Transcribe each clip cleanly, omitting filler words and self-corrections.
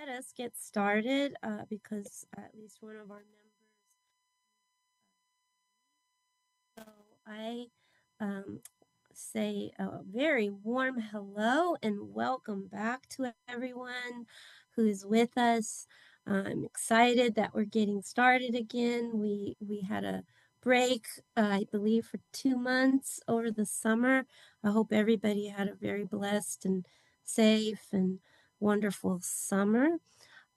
let us get started because at least one of our members. So I say a very warm hello and welcome back to everyone who's with us. I'm excited that we're getting started again. We had a break, I believe, for 2 months over the summer. I hope everybody had a very blessed and safe and wonderful summer.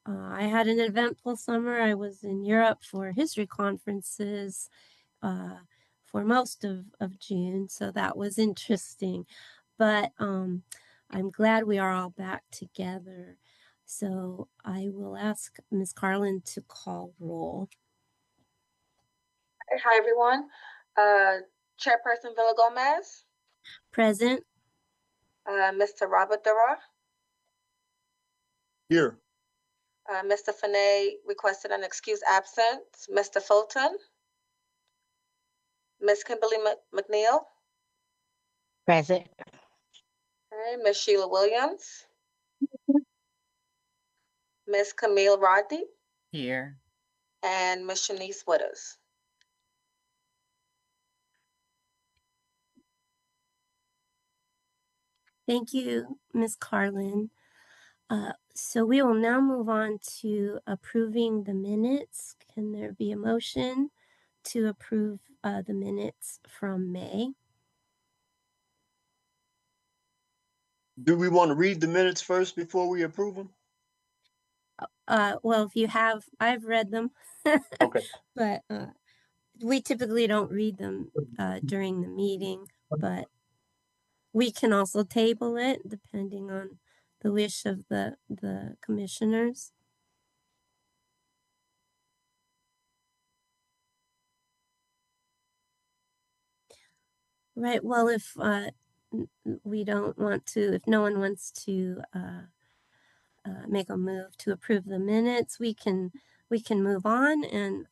I had an eventful summer. I was in Europe for history conferences for most of June, so that was interesting. But I'm glad we are all back together. So I will ask Ms. Carlin to call roll. Hi, everyone. Chairperson Villa Gomez. Present. Mr. Robert Dura. Here. Mr. Fanay requested an excused absence. Mr. Fulton. Ms. Kimberly McNeil. Present. Okay, Ms. Sheila Williams. Ms. Camille Rodney. Here. And Ms. Shanice Witters. Thank you, Ms. Carlin. So we will now move on to approving the minutes. Can there be a motion to approve the minutes from May? Do we want to read the minutes first before we approve them? Well, if you have, I've read them. Okay. But we typically don't read them during the meeting, but we can also table it depending on the wish of the commissioners. Right. Well, if we don't want to, if no one wants to make a move to approve the minutes, we can move on and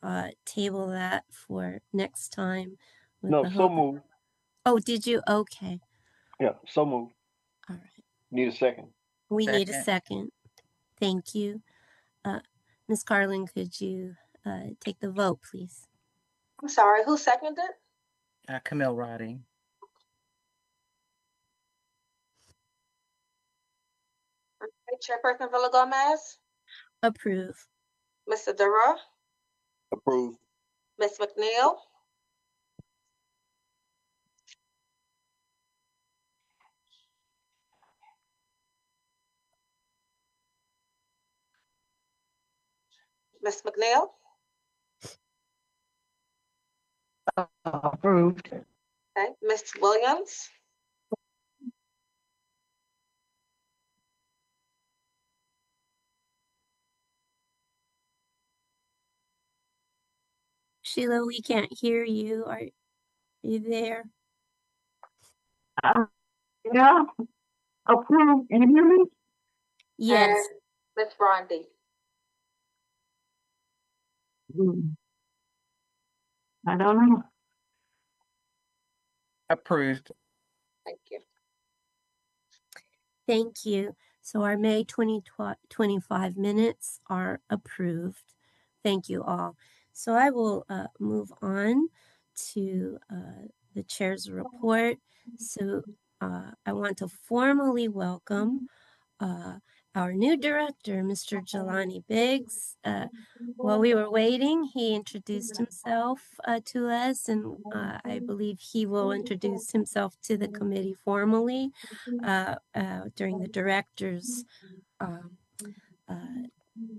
table that for next time. With No, the so hope. move. Oh, did you? Okay. Yeah, so move. All right. Need a second. We need a second. Thank you. Ms. Carlin, could you take the vote, please? I'm sorry, who seconded? Camille Roddy. Okay, Chairperson Villa Gomez. Approve. Mr. Dura. Approve. Ms. McNeil. Ms. McNeil. Approved. Okay, Ms. Williams. Sheila, we can't hear you. Are you there? Yeah. Approved. Can you hear me? Yes. Ms. Rodney. I don't know. Approved. Thank you. Thank you. So our May 2025 minutes are approved. Thank you all. So I will move on to the chair's report. So I want to formally welcome our new director, Mr. Jelani Biggs. While we were waiting, he introduced himself to us, and I believe he will introduce himself to the committee formally during the director's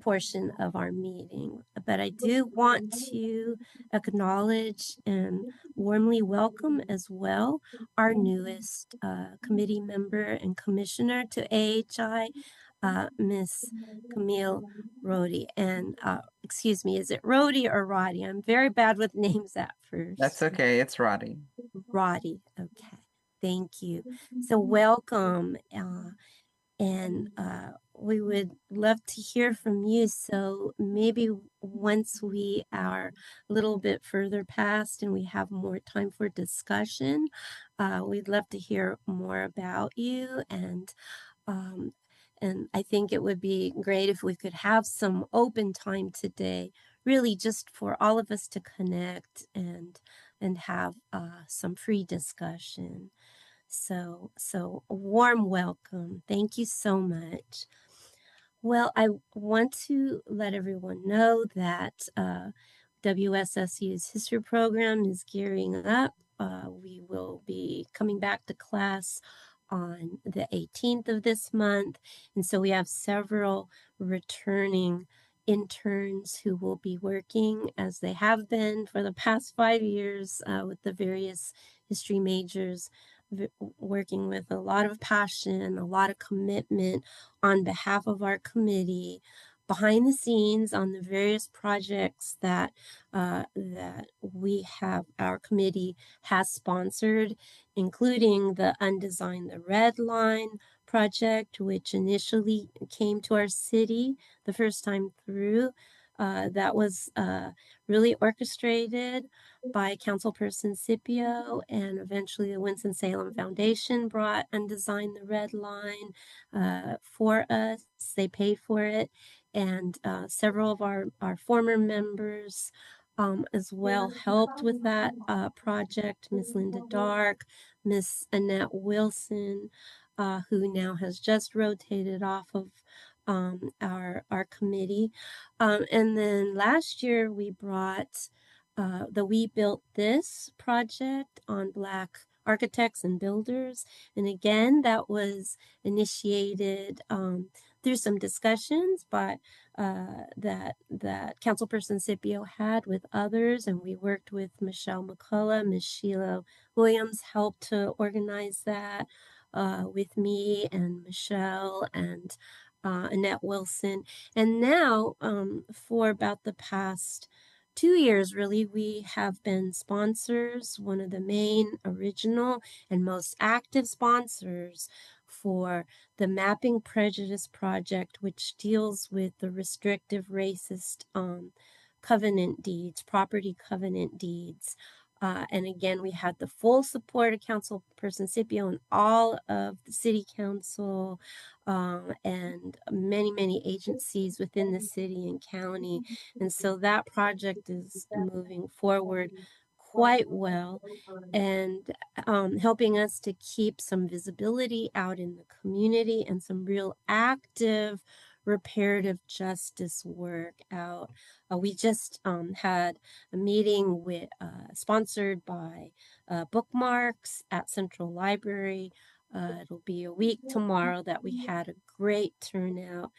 portion of our meeting. But I do want to acknowledge and warmly welcome as well our newest committee member and commissioner to AHI, Miss Camille Rodi. And excuse me, is it Rodi or Roddy? I'm very bad with names at first. That's okay. It's Roddy. Roddy. Okay. Thank you. So welcome. And we would love to hear from you. So maybe once we are a little bit further past and we have more time for discussion, we'd love to hear more about you and And I think it would be great if we could have some open time today, really just for all of us to connect and have some free discussion. So a warm welcome. Thank you so much. Well, I want to let everyone know that WSSU's history program is gearing up. We will be coming back to class on the 18th of this month. And so we have several returning interns who will be working as they have been for the past 5 years with the various history majors, working with a lot of passion, a lot of commitment on behalf of our committee, behind the scenes on the various projects that we have, our committee has sponsored, including the Undesign the Red Line project, which initially came to our city the first time through. That was really orchestrated by Councilperson Scipio, and eventually the Winston-Salem Foundation brought Undesign the Red Line for us. They paid for it, and several of our former members as well helped with that project. Miss Linda Dark, Miss Annette Wilson, who now has just rotated off of our committee. And then last year we brought the We Built This project on Black architects and builders. And again, that was initiated through some discussions that Councilperson Scipio had with others, and we worked with Michelle McCullough. Miss Sheila Williams helped to organize that with me and Michelle and Annette Wilson. And now, for about the past 2 years, really, we have been sponsors, one of the main original and most active sponsors for the Mapping Prejudice Project, which deals with the restrictive racist covenant deeds, property covenant deeds. And again, we had the full support of Councilperson Scipio and all of the City Council and many, many agencies within the city and county. And so that project is moving forward quite well and helping us to keep some visibility out in the community and some real active reparative justice work out. We just had a meeting with sponsored by Bookmarks at Central Library. It'll be a week tomorrow that we had a great turnout.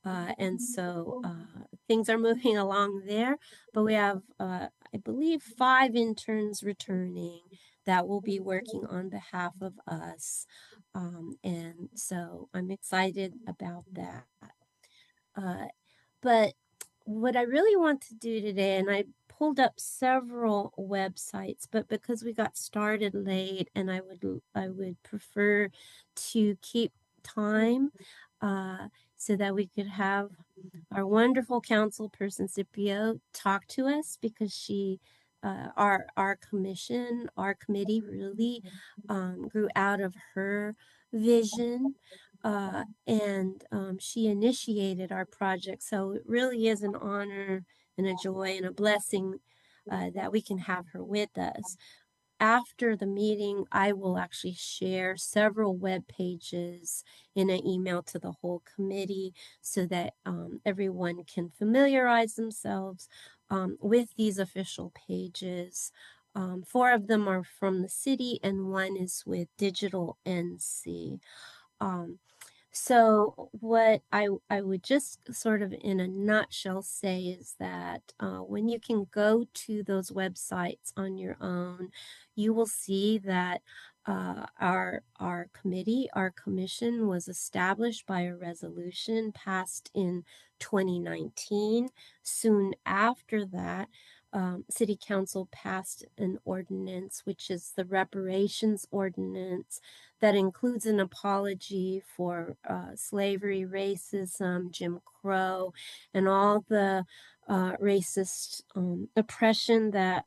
And so things are moving along there, but we have, I believe, 5 interns returning that will be working on behalf of us. And so I'm excited about that. But what I really want to do today, and I pulled up several websites, but because we got started late, and I would prefer to keep time so that we could have our wonderful councilperson Scipio talk to us, because she our commission, our committee really grew out of her vision. And she initiated our project. So it really is an honor and a joy and a blessing that we can have her with us. After the meeting, I will actually share several web pages in an email to the whole committee so that everyone can familiarize themselves with these official pages. 4 of them are from the city and 1 is with Digital NC. So what I would just sort of in a nutshell say is that when you can go to those websites on your own, you will see that our committee, our commission was established by a resolution passed in 2019. Soon after that, City Council passed an ordinance, which is the reparations ordinance, that includes an apology for slavery, racism, Jim Crow, and all the racist oppression that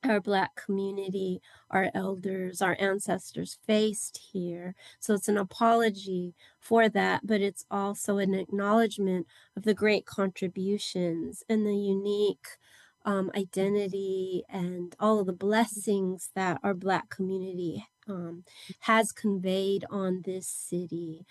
our Black community, our elders, our ancestors faced here. So it's an apology for that, but it's also an acknowledgement of the great contributions and the unique identity and all of the blessings that our Black community has conveyed on this city,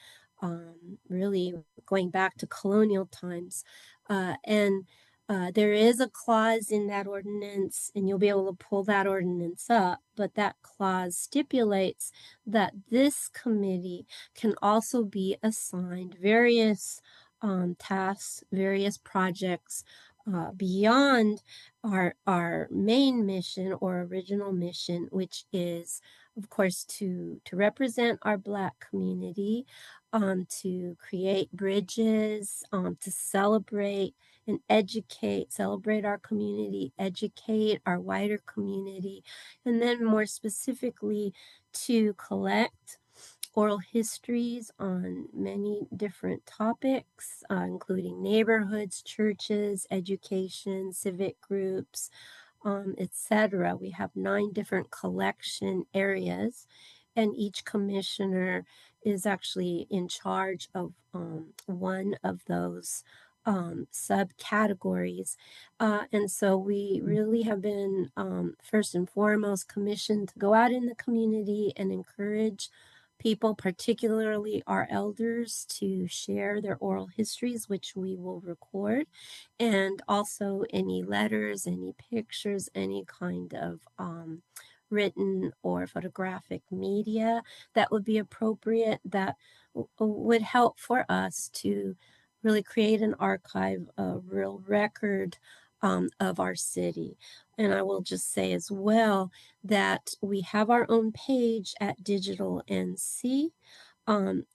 really going back to colonial times. And there is a clause in that ordinance, and you'll be able to pull that ordinance up, but that clause stipulates that this committee can also be assigned various tasks, various projects beyond our main mission or original mission, which is, of course, to represent our Black community, to create bridges, to celebrate and celebrate our community, educate our wider community, and then more specifically to collect oral histories on many different topics, including neighborhoods, churches, education, civic groups, etc. We have 9 different collection areas, and each commissioner is actually in charge of one of those subcategories. And so we really have been first and foremost commissioned to go out in the community and encourage people, particularly our elders, to share their oral histories, which we will record, and also any letters, any pictures, any kind of written or photographic media that would be appropriate, that would help for us to really create an archive, a real record of our city. And I will just say as well that we have our own page at Digital NC. And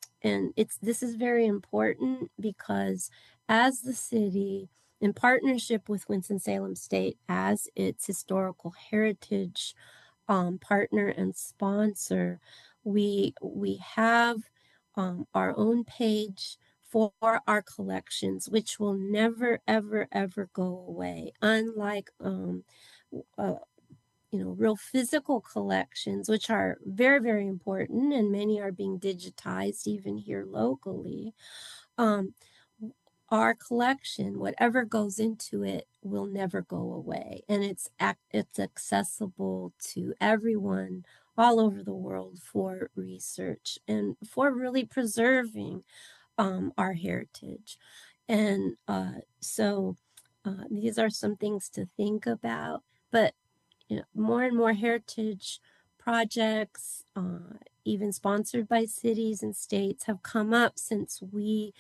this is very important because as the city, in partnership with Winston-Salem State as its historical heritage partner and sponsor, we have our own page for our collections, which will never, ever, ever go away. Unlike real physical collections, which are very, very important, and many are being digitized even here locally. Our collection, whatever goes into it, will never go away, and it's accessible to everyone all over the world for research and for really preserving our heritage. And so these are some things to think about, but more and more heritage projects, even sponsored by cities and states, have come up since we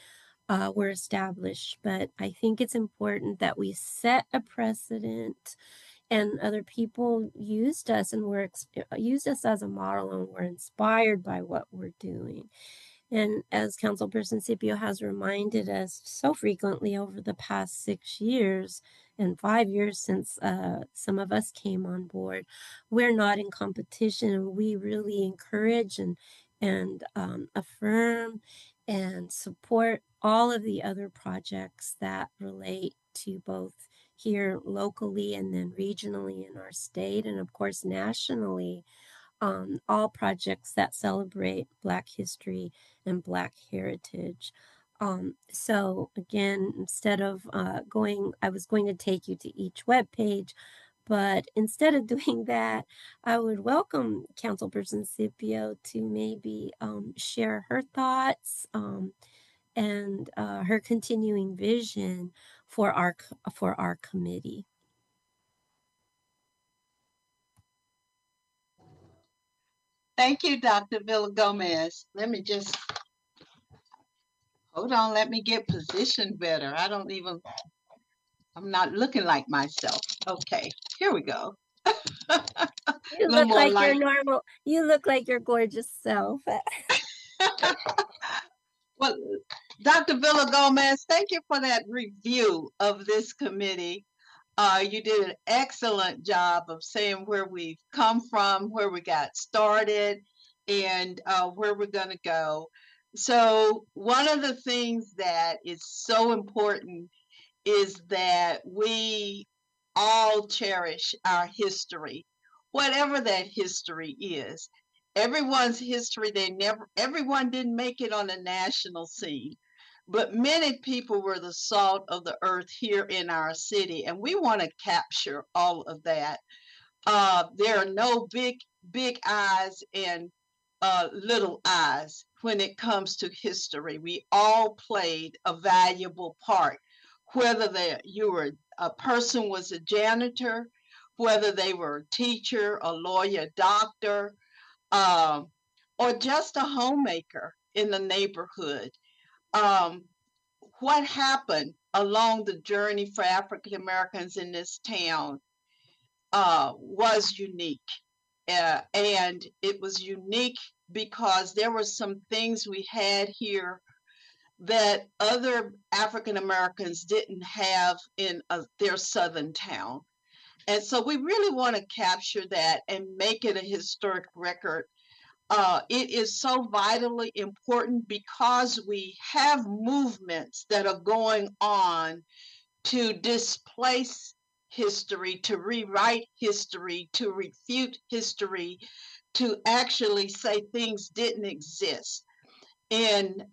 were established. But I think it's important that we set a precedent, and other people used us as a model and were inspired by what we're doing. And as Councilperson Scipio has reminded us so frequently over the past 6 years and 5 years since some of us came on board, we're not in competition, and we really encourage and affirm and support all of the other projects that relate to both here locally and then regionally in our state, and of course nationally. All projects that celebrate Black history and Black heritage. So again, instead of I was going to take you to each webpage, but instead of doing that, I would welcome Councilperson Scipio to maybe share her thoughts and her continuing vision for our committee. Thank you, Dr. Villa-Gomez. Let me just, hold on, let me get positioned better. I'm not looking like myself. Okay, here we go. You look like your normal, you look like your gorgeous self. Well, Dr. Villa-Gomez, thank you for that review of this committee. You did an excellent job of saying where we've come from, where we got started, and where we're going to go. So one of the things that is so important is that we all cherish our history, whatever that history is. Everyone's history, everyone didn't make it on the national scene, but many people were the salt of the earth here in our city, and we want to capture all of that. There are no big eyes and little eyes when it comes to history. We all played a valuable part, whether a person was a janitor, whether they were a teacher, a lawyer, doctor, um, or just a homemaker in the neighborhood. Um, what happened along the journey for African Americans in this town was unique. And it was unique because there were some things we had here that other African Americans didn't have in their southern town. And so we really want to capture that and make it a historic record. It is so vitally important because we have movements that are going on to displace history, to rewrite history, to refute history, to actually say things didn't exist. And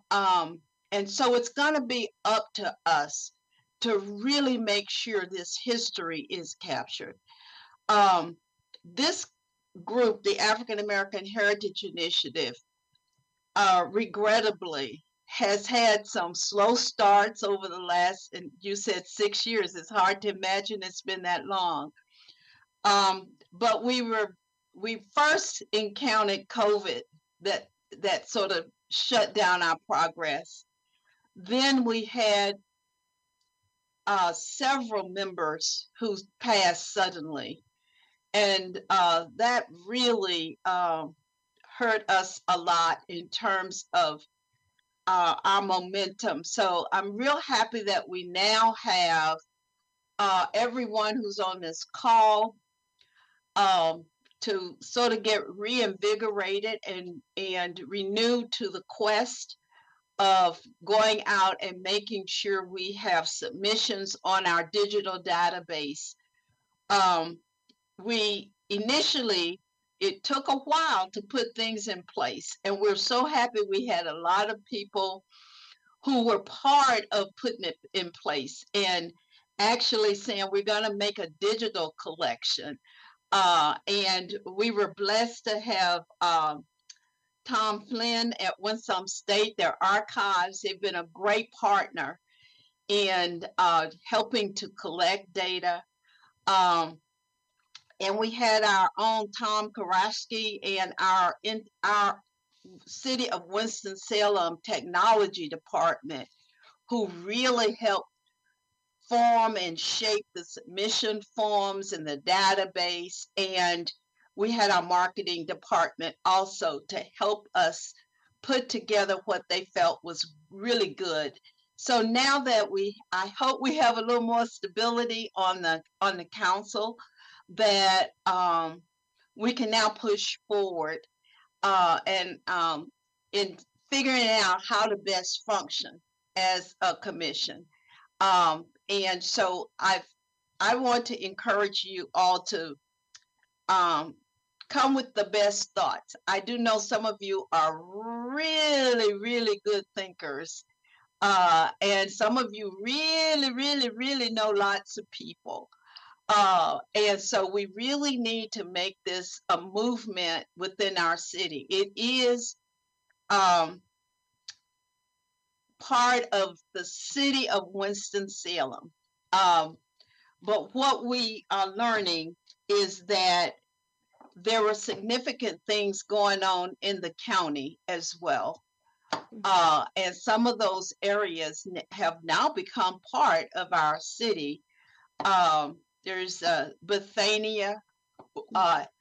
so it's going to be up to us to really make sure this history is captured. This group, the African American Heritage Initiative, regrettably has had some slow starts over the last, and you said 6 years. It's hard to imagine it's been that long. But we first encountered COVID that sort of shut down our progress. Then we had several members who passed suddenly, and that really hurt us a lot in terms of our momentum. So I'm real happy that we now have everyone who's on this call to sort of get reinvigorated and renewed to the quest of going out and making sure we have submissions on our digital database. We initially, it took a while to put things in place, and we're so happy we had a lot of people who were part of putting it in place and actually saying we're going to make a digital collection. And we were blessed to have Tom Flynn at Winston State, their archives. They've been a great partner in helping to collect data. And we had our own Tom Karashki and our City of Winston-Salem Technology Department, who really helped form and shape the submission forms and the database. And we had our marketing department also to help us put together what they felt was really good. So now that I hope we have a little more stability on the council, that we can now push forward and in figuring out how to best function as a commission. And so I want to encourage you all to come with the best thoughts. I do know some of you are really, really good thinkers. And some of you really, really, really know lots of people. And so we really need to make this a movement within our city. It is part of the city of Winston-Salem. But what we are learning is that there were significant things going on in the county as well. And some of those areas have now become part of our city. There's Bethania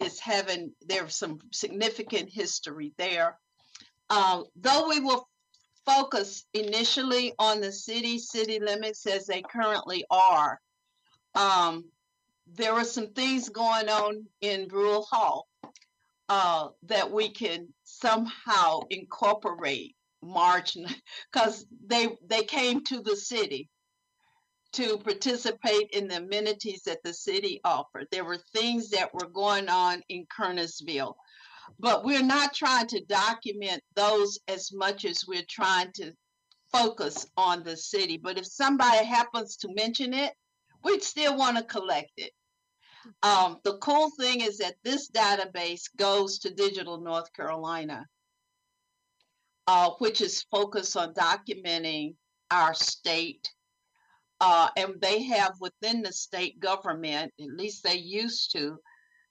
there's some significant history there. Though we will focus initially on the city limits as they currently are, there are some things going on in Rural Hall that we can somehow incorporate margin, because they came to the city to participate in the amenities that the city offered. There were things that were going on in Kernersville, but we're not trying to document those as much as we're trying to focus on the city. But if somebody happens to mention it, we'd still want to collect it. The cool thing is that this database goes to Digital North Carolina, which is focused on documenting our state. And they have within the state government, at least they used to,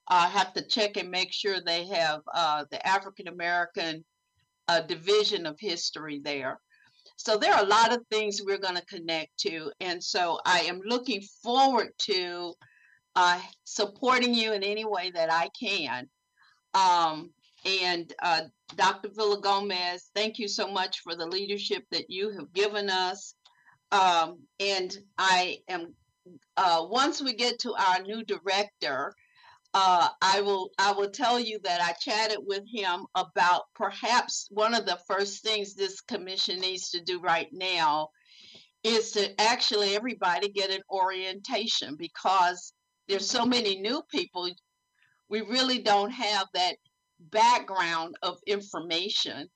have to check and make sure they have the African American division of history there. So there are a lot of things we're going to connect to. And so I am looking forward to supporting you in any way that I can. And Dr. Villa-Gomez, thank you so much for the leadership that you have given us. And I am, once we get to our new director, I will tell you that I chatted with him about perhaps one of the first things this commission needs to do right now is to actually everybody get an orientation, because there's so many new people. We really don't have that background of information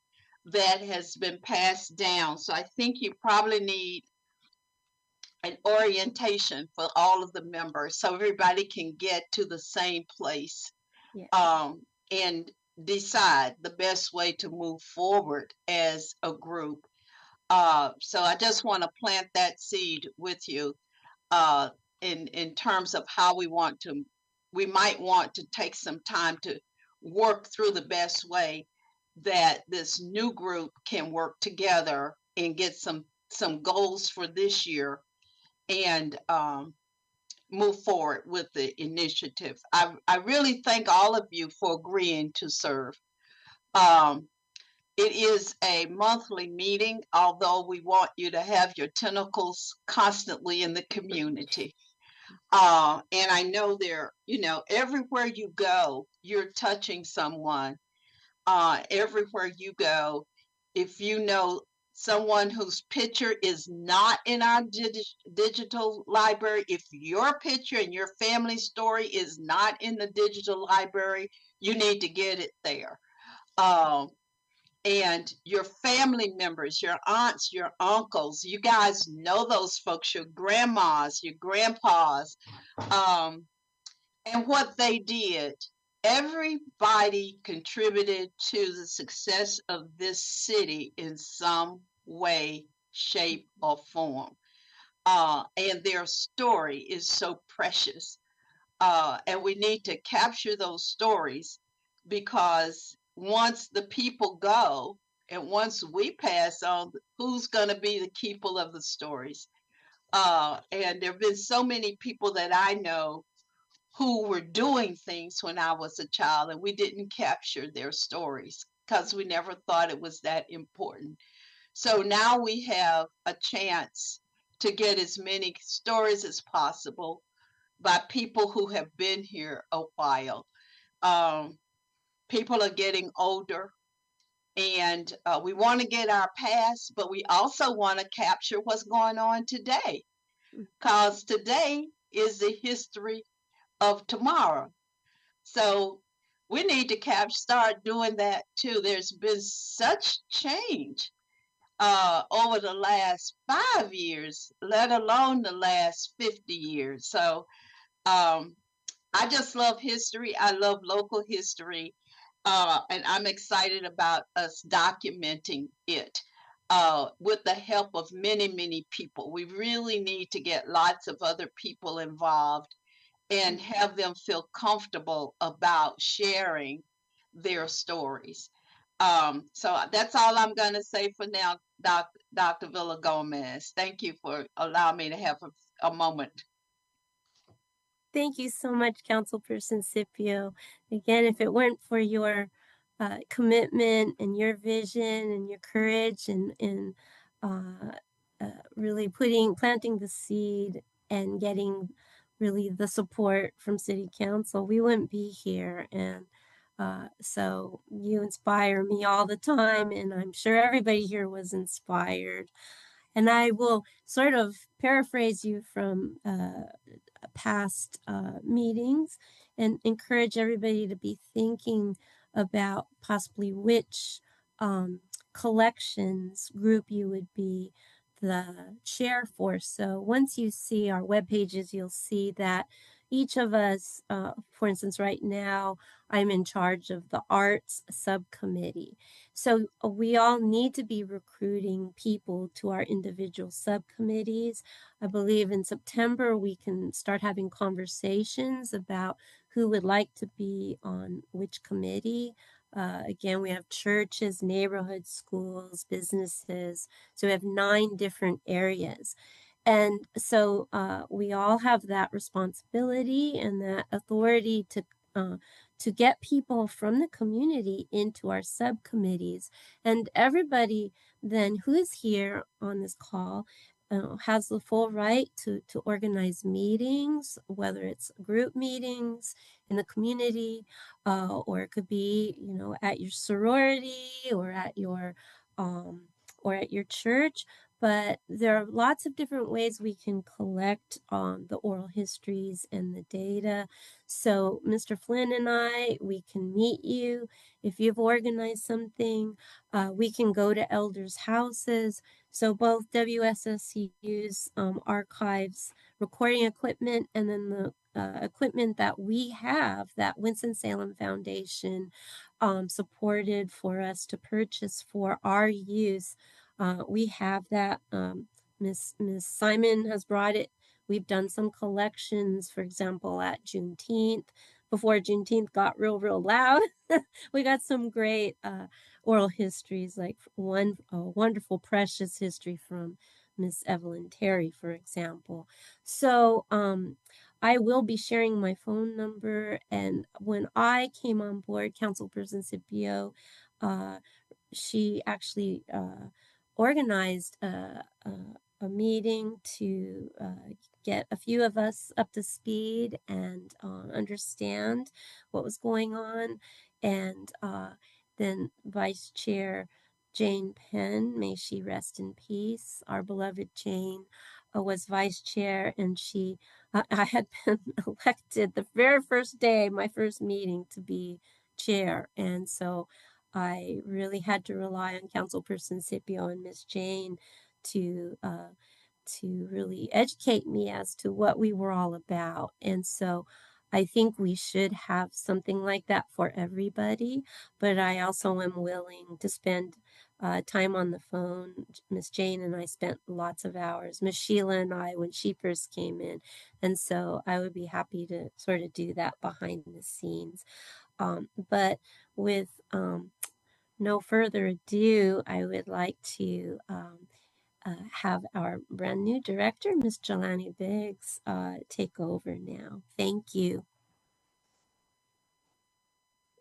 that has been passed down. So I think you probably need an orientation for all of the members so everybody can get to the same place. Yeah. And decide the best way to move forward as a group. So I just want to plant that seed with you in terms of how we might want to take some time to work through the best way that this new group can work together and get some goals for this year and move forward with the initiative. I really thank all of you for agreeing to serve. It is a monthly meeting, although we want you to have your tentacles constantly in the community. And I know everywhere you go, you're touching someone. Everywhere you go, if you know someone whose picture is not in our digital library, if your picture and your family story is not in the digital library, you need to get it there. And your family members, your aunts, your uncles, you guys know those folks, your grandmas, your grandpas, and what they did. Everybody contributed to the success of this city in some way, shape, or form. And their story is so precious. And we need to capture those stories, because once the people go and once we pass on, who's going to be the keeper of the stories? And there have been so many people that I know who were doing things when I was a child, and we didn't capture their stories because we never thought it was that important. So now we have a chance to get as many stories as possible by people who have been here a while. People are getting older, and we want to get our past, but we also want to capture what's going on today, because today is the history of tomorrow. So we need to start doing that too. There's been such change over the last 5 years, let alone the last 50 years. So I just love history. I love local history. And I'm excited about us documenting it with the help of many, many people. We really need to get lots of other people involved and have them feel comfortable about sharing their stories. So that's all I'm going to say for now, Dr. Villa-Gomez. Thank you for allowing me to have a moment. Thank you so much, Councilperson Scipio. Again, if it weren't for your commitment and your vision and your courage and really planting the seed and getting really the support from City Council, we wouldn't be here. And so you inspire me all the time, and I'm sure everybody here was inspired. And I will sort of paraphrase you from past meetings and encourage everybody to be thinking about possibly which collections group you would be the chair for. So once you see our web pages, you'll see that each of us, for instance, right now, I'm in charge of the arts subcommittee. So we all need to be recruiting people to our individual subcommittees. I believe in September, we can start having conversations about who would like to be on which committee. Again, we have churches, neighborhoods, schools, businesses. So we have 9 different areas. And so we all have that responsibility and that authority to get people from the community into our subcommittees. And everybody then who is here on this call has the full right to organize meetings, whether it's group meetings in the community, or it could be, at your sorority um, or at your church. But there are lots of different ways we can collect the oral histories and the data. So Mr. Flynn and we can meet you. If you've organized something, we can go to elders' houses. So both WSSCU's archives, recording equipment, and then the equipment that we have, that Winston-Salem Foundation supported for us to purchase for our use. We have that. Miss Simon has brought it. We've done some collections, for example, at Juneteenth, before Juneteenth got real loud. We got some great oral histories, like one wonderful, precious history from Miss Evelyn Terry, for example. So I will be sharing my phone number. And when I came on board, Councilperson Scipio, she actually organized a meeting to get a few of us up to speed and understand what was going on. And then Vice Chair Jane Penn, may she rest in peace, our beloved Jane, was vice chair, and I had been elected the very first day, my first meeting, to be chair. And so I really had to rely on Councilperson Scipio and Miss Jane to really educate me as to what we were all about. And so I think we should have something like that for everybody, but I also am willing to spend time on the phone. Miss Jane and I spent lots of hours, Miss Sheila and I, when she first came in. And so I would be happy to sort of do that behind the scenes. But with no further ado, I would like to have our brand new director, Miss Jelani Biggs, take over now. Thank you.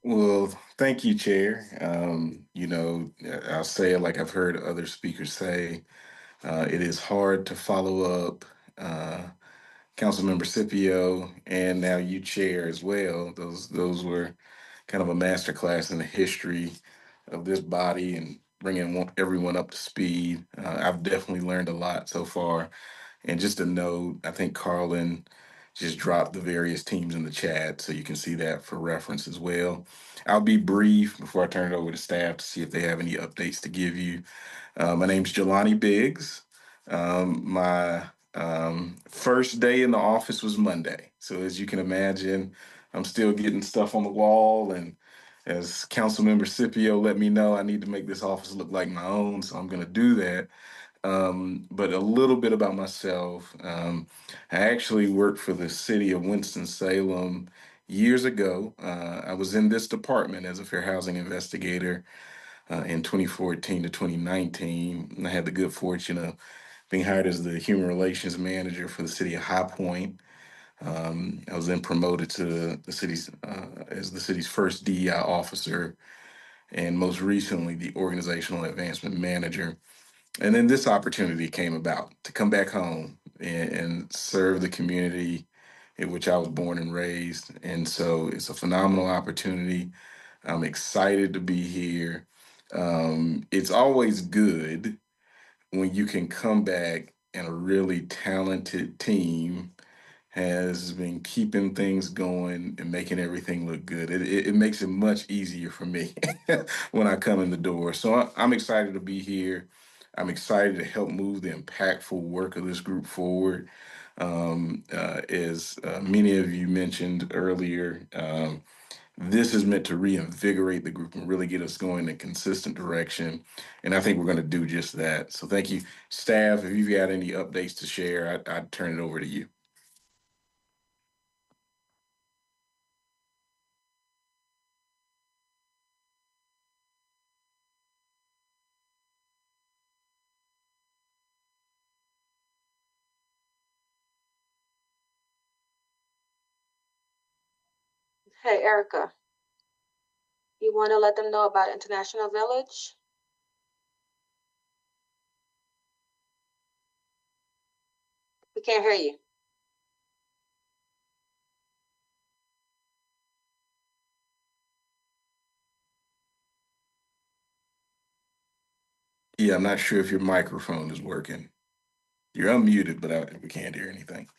Well, thank you, Chair. I'll say it like I've heard other speakers say. It is hard to follow up Councilmember Scipio and now you, Chair, as well. Those were kind of a masterclass in the history of this body and bringing everyone up to speed. I've definitely learned a lot so far. And just a note, I think Carlin just dropped the various teams in the chat, so you can see that for reference as well. I'll be brief before I turn it over to staff to see if they have any updates to give you. My name's Jelani Biggs. My first day in the office was Monday. So as you can imagine, I'm still getting stuff on the wall. And as Councilmember Scipio let me know, I need to make this office look like my own. So I'm going to do that. But a little bit about myself. I actually worked for the city of Winston-Salem years ago. I was in this department as a fair housing investigator in 2014 to 2019. And I had the good fortune of being hired as the human relations manager for the city of High Point. I was then promoted to the city's as the city's first DEI officer, and most recently the organizational advancement manager. And then this opportunity came about to come back home and serve the community in which I was born and raised. And so it's a phenomenal opportunity. I'm excited to be here. It's always good when you can come back and a really talented team has been keeping things going and making everything look good. It makes it much easier for me when I come in the door. So I'm excited to be here. I'm excited to help move the impactful work of this group forward. As many of you mentioned earlier, this is meant to reinvigorate the group and really get us going in a consistent direction. And I think we're going to do just that. So thank you, staff. If you've got any updates to share, I'd turn it over to you. Hey, Erica, you want to let them know about International Village? We can't hear you. Yeah, I'm not sure if your microphone is working. You're unmuted, but we can't hear anything.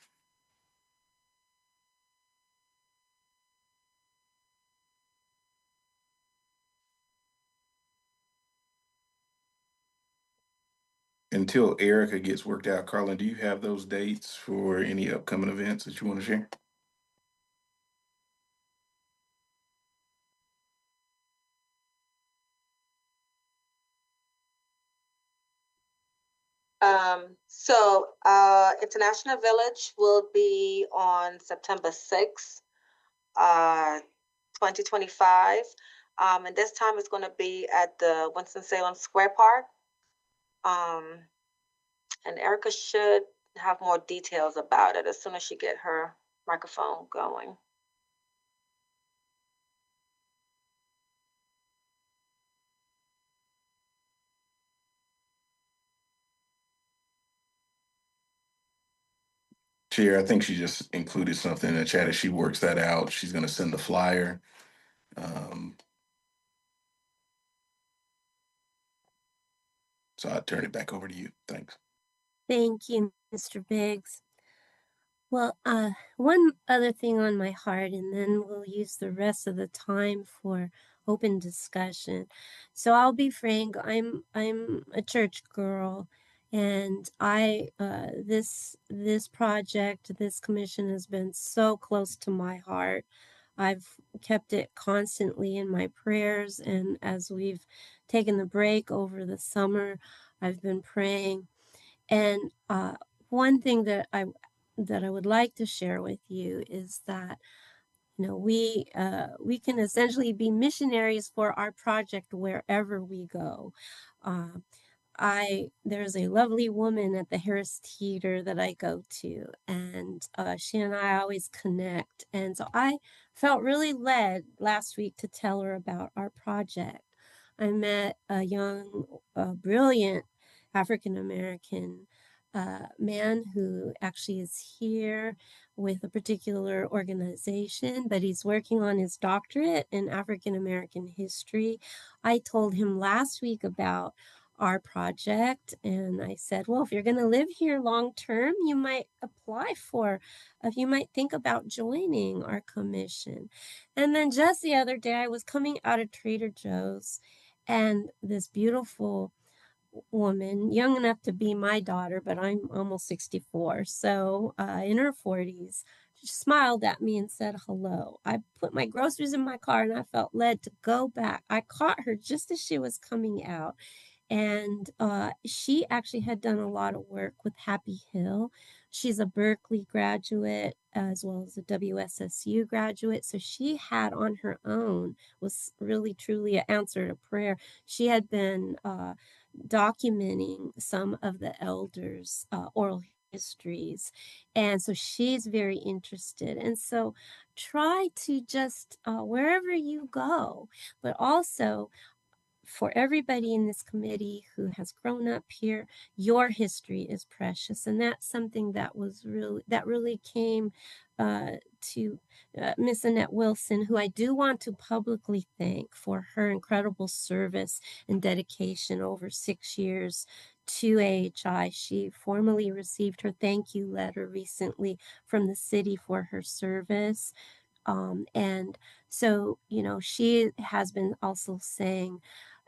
Until Erica gets worked out, Carlin, do you have those dates for any upcoming events that you want to share? International Village will be on September 6th, 2025. And this time it's going to be at the Winston-Salem Square Park. And Erica should have more details about it as soon as she get her microphone going. Chair, I think she just included something in the chat. As she works that out, she's going to send the flyer. So I'll turn it back over to you. Thanks. Thank you, Mr. Biggs. Well, one other thing on my heart, and then we'll use the rest of the time for open discussion. So I'll be frank, I'm a church girl, and this project, this commission has been so close to my heart. I've kept it constantly in my prayers, and as we've taken the break over the summer, I've been praying. And one thing that I would like to share with you is that, you know, we can essentially be missionaries for our project wherever we go. There's a lovely woman at the Harris Theater that I go to, and she and I always connect. And so I felt really led last week to tell her about our project. I met a young, brilliant African-American man who actually is here with a particular organization, but he's working on his doctorate in African-American history. I told him last week about our project, and I said, well, if you're going to live here long term, you might you might think about joining our commission. And then just the other day, I was coming out of Trader Joe's, and this beautiful woman, young enough to be my daughter, but I'm almost 64, so in her 40s, she smiled at me and said hello. I put my groceries in my car, and I felt led to go back. I caught her just as she was coming out. And she actually had done a lot of work with Happy Hill. She's a Berkeley graduate as well as a WSSU graduate. So she had on her own, was really truly an answer to prayer. She had been documenting some of the elders' oral histories. And so she's very interested. And so try to just, wherever you go, but also for everybody in this committee who has grown up here, your history is precious, and that's something that really came to Miss Annette Wilson, who I do want to publicly thank for her incredible service and dedication over 6 years to AHI. She formally received her thank you letter recently from the city for her service. And so, she has been also saying,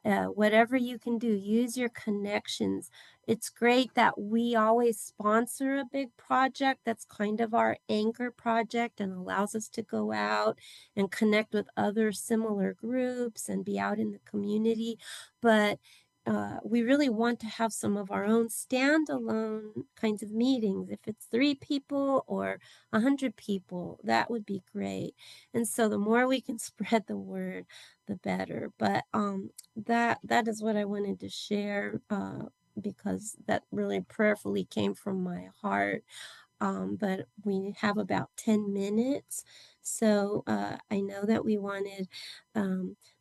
whatever you can do, use your connections. It's great that we always sponsor a big project that's kind of our anchor project and allows us to go out and connect with other similar groups and be out in the community. But we really want to have some of our own standalone kinds of meetings. If it's 3 people or 100 people, that would be great. And so the more we can spread the word, the better. But that is what I wanted to share because that really prayerfully came from my heart. But we have about 10 minutes. So I know that we wanted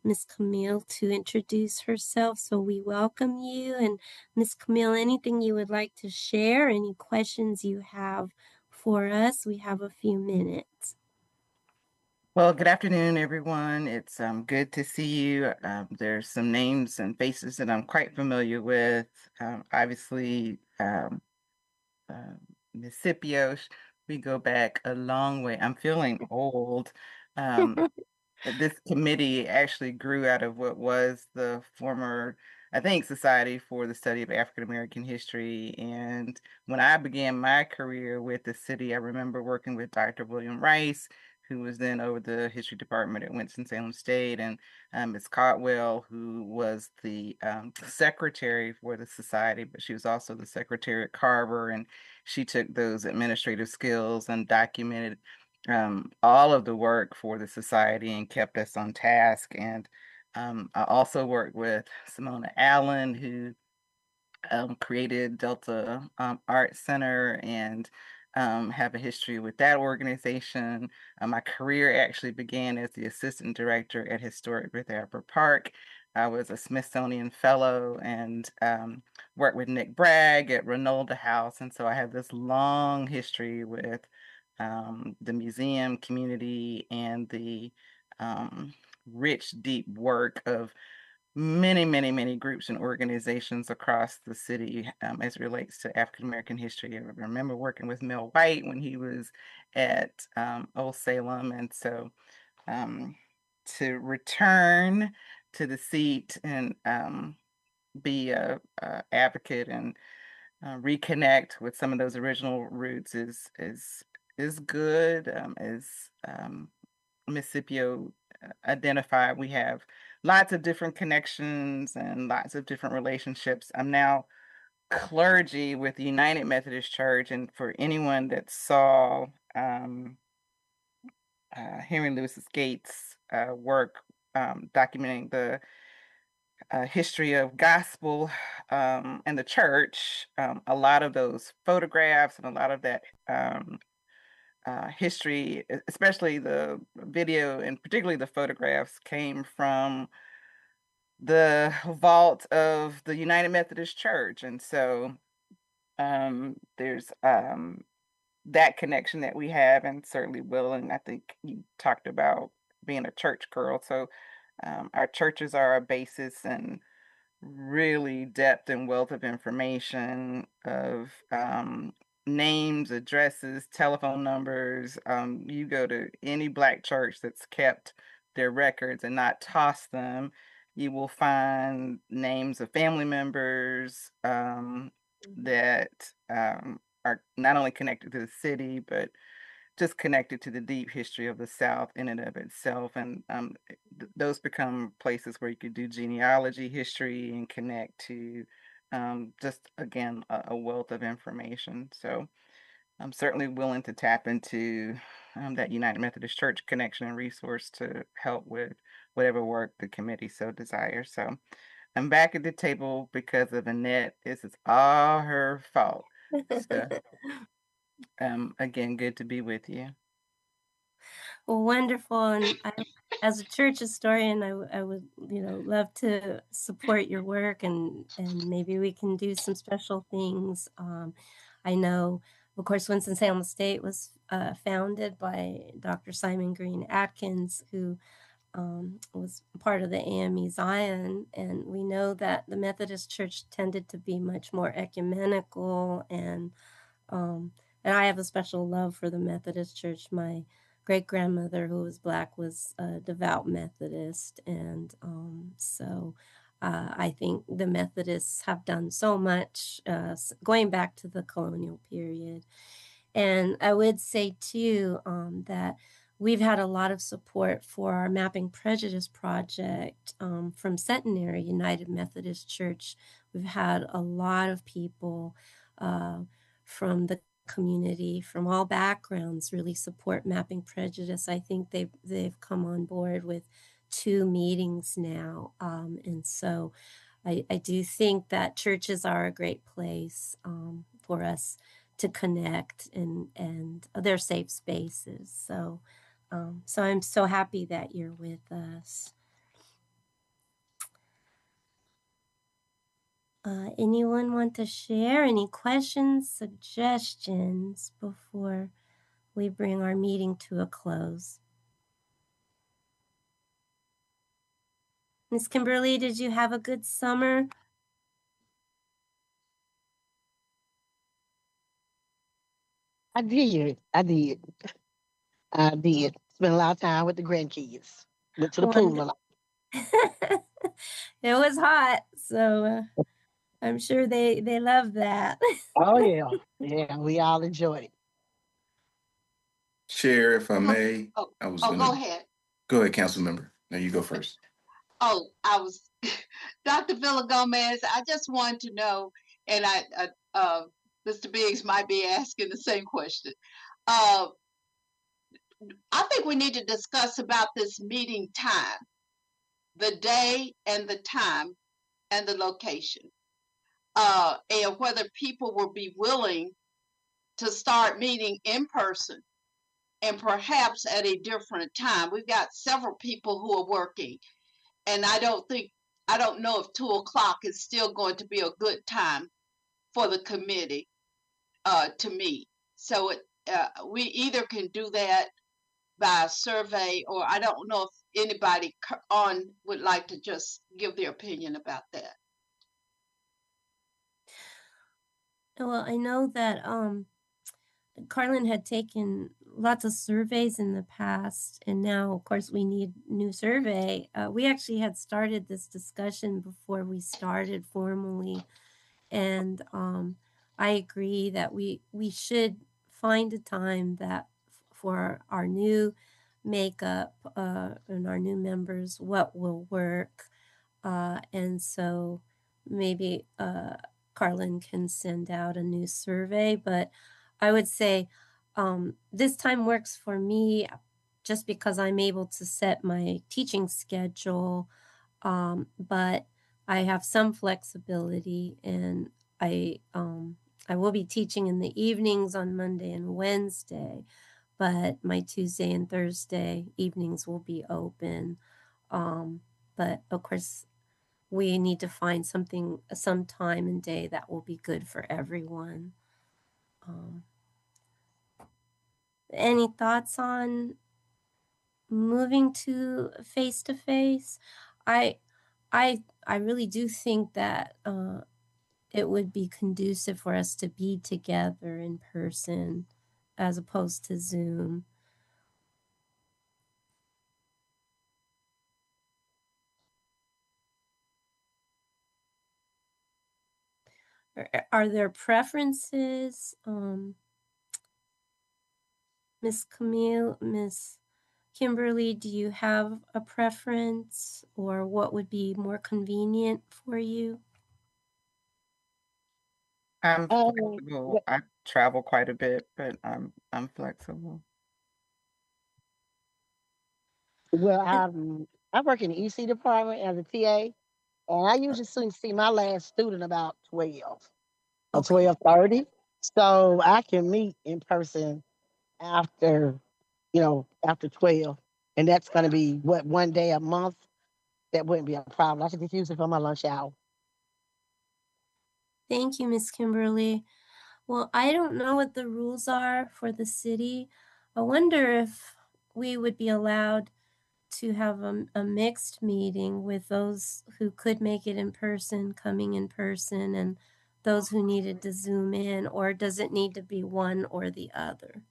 Miss Camille to introduce herself. So we welcome you. And Miss Camille, anything you would like to share, any questions you have for us, we have a few minutes. Well, good afternoon, everyone. It's good to see you. There's some names and faces that I'm quite familiar with. Obviously, Miss Scipio, we go back a long way. I'm feeling old. This committee actually grew out of what was the former, I think, Society for the Study of African American History. And when I began my career with the city, I remember working with Dr. William Rice, who was then over the history department at Winston-Salem State, and Ms. Cotwell, who was the secretary for the society, but she was also the secretary at Carver, and she took those administrative skills and documented all of the work for the society and kept us on task. And I also worked with Simona Allen, who created Delta Art Center, and have a history with that organization. My career actually began as the assistant director at Historic Ruth Arbor Park. I was a Smithsonian Fellow and worked with Nick Bragg at Ranolda House. And so I have this long history with the museum community and the rich, deep work of many, many, many groups and organizations across the city as it relates to African American history. I remember working with Mel White when he was at Old Salem. And so to return to the seat and be a advocate and reconnect with some of those original roots is good. As Miss Scipio identified, we have lots of different connections and lots of different relationships. I'm now clergy with the United Methodist Church, and for anyone that saw Henry Louis Gates' work documenting the history of gospel and the church, a lot of those photographs and a lot of that history, especially the video and particularly the photographs, came from the vault of the United Methodist Church. And so there's that connection that we have, and certainly Will, and I think you talked about being a church girl. So our churches are a basis and really depth and wealth of information of names, addresses, telephone numbers. You go to any Black church that's kept their records and not tossed them, you will find names of family members that are not only connected to the city, but just connected to the deep history of the South in and of itself. And those become places where you could do genealogy, history, and connect to just, again, a wealth of information. So I'm certainly willing to tap into that United Methodist Church connection and resource to help with whatever work the committee so desires. So I'm back at the table because of Annette. This is all her fault. So again, good to be with you. Well, wonderful. And as a church historian, I would, love to support your work, and maybe we can do some special things. I know, of course, Winston-Salem State was founded by Dr. Simon Green Atkins, who was part of the AME Zion, and we know that the Methodist Church tended to be much more ecumenical, and I have a special love for the Methodist Church. My great-grandmother, who was Black, was a devout Methodist, and so I think the Methodists have done so much going back to the colonial period. And I would say, too, that we've had a lot of support for our Mapping Prejudice project from Centenary United Methodist Church. We've had a lot of people from the community, from all backgrounds, really support Mapping Prejudice. I think they've come on board with 2 meetings now, and so I do think that churches are a great place for us to connect, and they're safe spaces. So I'm so happy that you're with us. Anyone want to share any questions, suggestions before we bring our meeting to a close? Ms. Kimberly, did you have a good summer? I did. Spent a lot of time with the grandkids. Went to the pool a lot. It was hot, so I'm sure they love that. Oh yeah. Yeah, we all enjoyed it. Chair, if I may, Oh, I was go gonna ahead. go ahead, council member. No, you go first. Oh, I was Dr. Villa-Gomez. I just wanted to know, and Mr. Biggs might be asking the same question. Uh, I think we need to discuss about this meeting time, the day and the time and the location, and whether people will be willing to start meeting in person and perhaps at a different time. We've got several people who are working, and I don't know if 2 o'clock is still going to be a good time for the committee to meet. So we either can do that by a survey, or I don't know if anybody on would like to just give their opinion about that. Well, I know that Carlin had taken lots of surveys in the past, and now, of course, we need new survey. We actually had started this discussion before we started formally, and I agree that we should find a time that for our new makeup and our new members, what will work, and so maybe Carlin can send out a new survey, but I would say this time works for me just because I'm able to set my teaching schedule, but I have some flexibility, and I will be teaching in the evenings on Monday and Wednesday, but my Tuesday and Thursday evenings will be open. But of course, we need to find some time and day that will be good for everyone. Any thoughts on moving to face-to-face? I really do think that it would be conducive for us to be together in person as opposed to Zoom. Are there preferences, Miss Camille, Miss Kimberly? Do you have a preference, or what would be more convenient for you? I'm flexible. I travel quite a bit, but I'm flexible. Well, I work in the EC department as a TA, and I usually see my last student about 12 or Okay. 12:30. So I can meet in person after, after 12. And that's going to be what, one day a month? That wouldn't be a problem. I should just use it for my lunch hour. Thank you, Miss Kimberly. Well, I don't know what the rules are for the city. I wonder if we would be allowed to have a mixed meeting with those who could make it in person, coming in person, and those who needed to Zoom in, or does it need to be one or the other?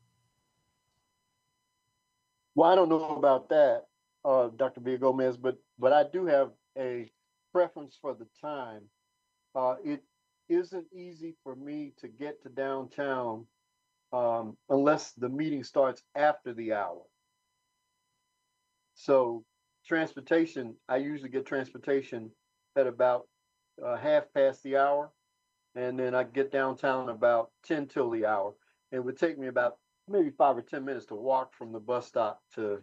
Well, I don't know about that, Dr. Villagomez, but I do have a preference for the time. It isn't easy for me to get to downtown unless the meeting starts after the hour. So transportation, I usually get transportation at about half past the hour, and then I get downtown about 10 till the hour. It would take me about maybe 5 or 10 minutes to walk from the bus stop to,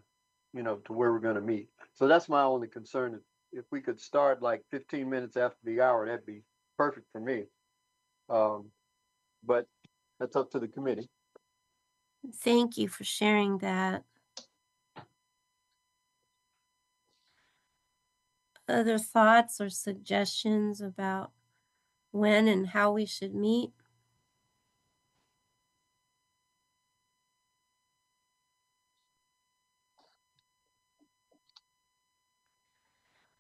to where we're going to meet. So that's my only concern. If we could start like 15 minutes after the hour, that'd be perfect for me. But that's up to the committee. Thank you for sharing that. Other thoughts or suggestions about when and how we should meet?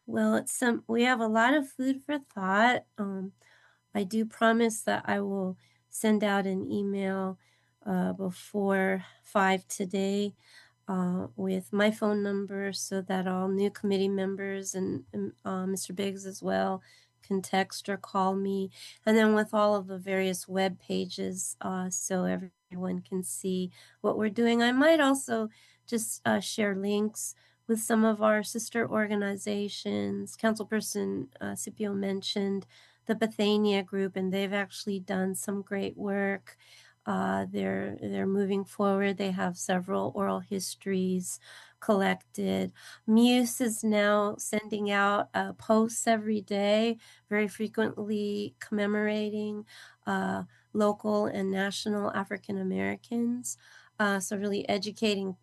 Well, we have a lot of food for thought. I do promise that I will send out an email before 5 today with my phone number so that all new committee members and Mr. Biggs as well can text or call me. And then with all of the various web pages so everyone can see what we're doing. I might also just share links with some of our sister organizations. Councilperson Scipio mentioned the Bethania group, and they've actually done some great work. They're moving forward. They have several oral histories collected. Muse is now sending out posts every day, very frequently commemorating local and national African Americans. So really educating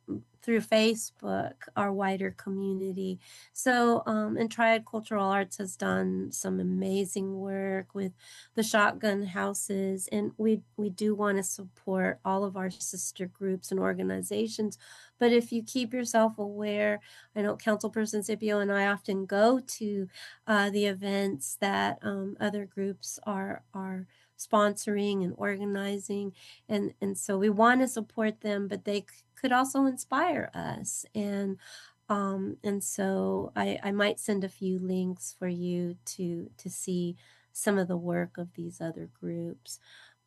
through Facebook our wider community. So and Triad Cultural Arts has done some amazing work with the shotgun houses, and we do want to support all of our sister groups and organizations. But if you keep yourself aware, I know Councilperson Scipio and I often go to the events that other groups are sponsoring and organizing, and so we want to support them, but they could also inspire us, and so I might send a few links for you to see some of the work of these other groups.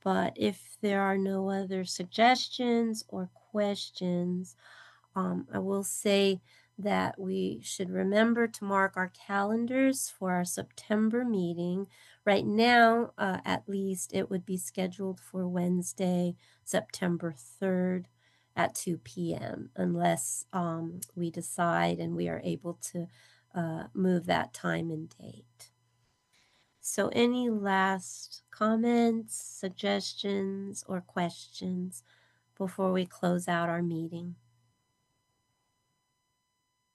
But if there are no other suggestions or questions, I will say that we should remember to mark our calendars for our September meeting. Right now, at least, it would be scheduled for Wednesday, September 3rd at 2 p.m. unless we decide and we are able to move that time and date. So any last comments, suggestions, or questions before we close out our meeting?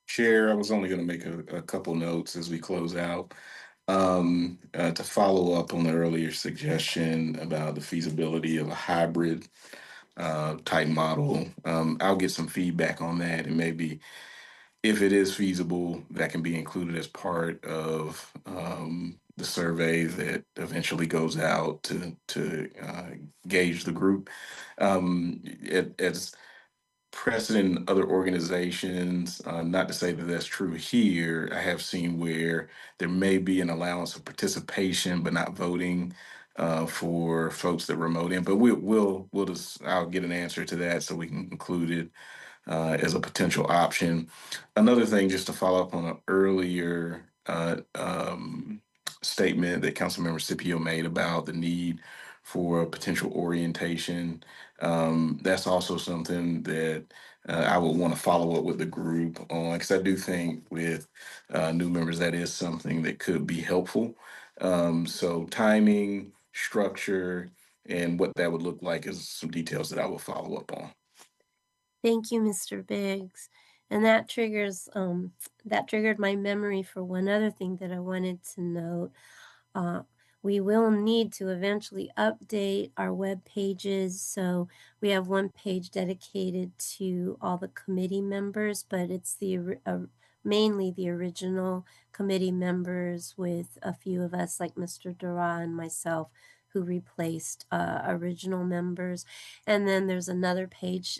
Chair, I was only going to make a couple notes as we close out. To follow up on the earlier suggestion about the feasibility of a hybrid type model, I'll get some feedback on that, and maybe if it is feasible, that can be included as part of the survey that eventually goes out to gauge the group. As precedent in other organizations, not to say that that's true here, I have seen where there may be an allowance of participation but not voting for folks that remote in. But we'll just, I'll get an answer to that so we can include it as a potential option. Another thing, just to follow up on an earlier statement that Councilmember Scipio made about the need for potential orientation. That's also something that I would want to follow up with the group on, because I do think with new members, that is something that could be helpful. So timing, structure, and what that would look like is some details that I will follow up on. Thank you, Mr. Biggs. And that triggered my memory for one other thing that I wanted to note. We will need to eventually update our web pages. So we have one page dedicated to all the committee members, but it's mainly the original committee members, with a few of us like Mr. Dura and myself who replaced original members. And then there's another page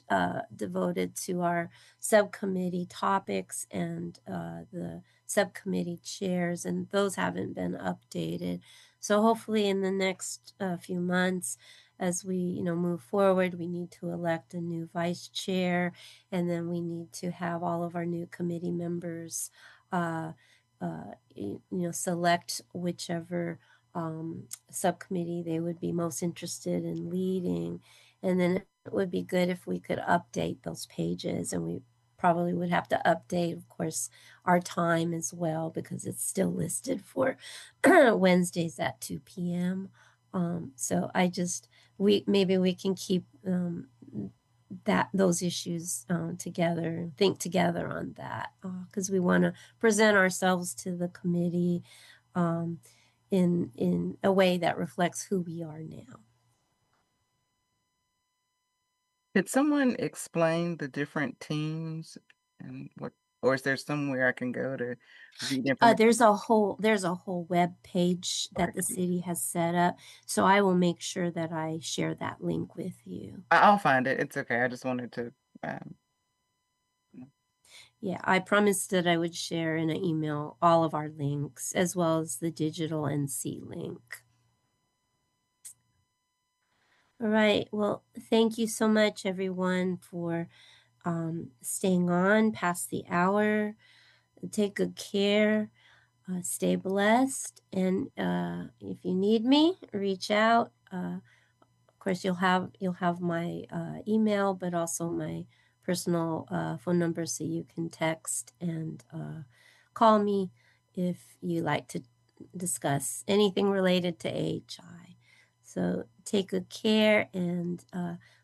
devoted to our subcommittee topics and the subcommittee chairs, and those haven't been updated. So hopefully in the next few months, as we move forward, we need to elect a new vice chair, and then we need to have all of our new committee members select whichever subcommittee they would be most interested in leading. And then it would be good if we could update those pages, and we probably would have to update, of course, our time as well, because it's still listed for Wednesdays at 2 p.m. So maybe we can keep those issues together and think together on that, because we want to present ourselves to the committee in a way that reflects who we are now. Could someone explain the different teams and or is there somewhere I can go to read information? There's a whole web page that the city has set up. So I will make sure that I share that link with you. I'll find it. It's okay. I just wanted to. Yeah, I promised that I would share in an email all of our links, as well as the digital NC link. All right. Well, thank you so much, everyone, for staying on past the hour. Take good care. Stay blessed. And if you need me, reach out. Of course, you'll have my email, but also my personal phone number, so you can text and call me if you like to discuss anything related to AHI. So take good care, and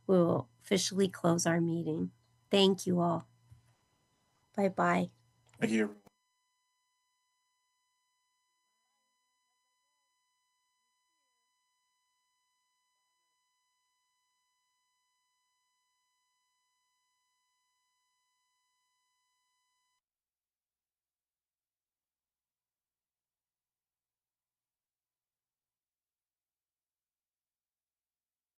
we'll officially close our meeting. Thank you all. Bye-bye. Thank you.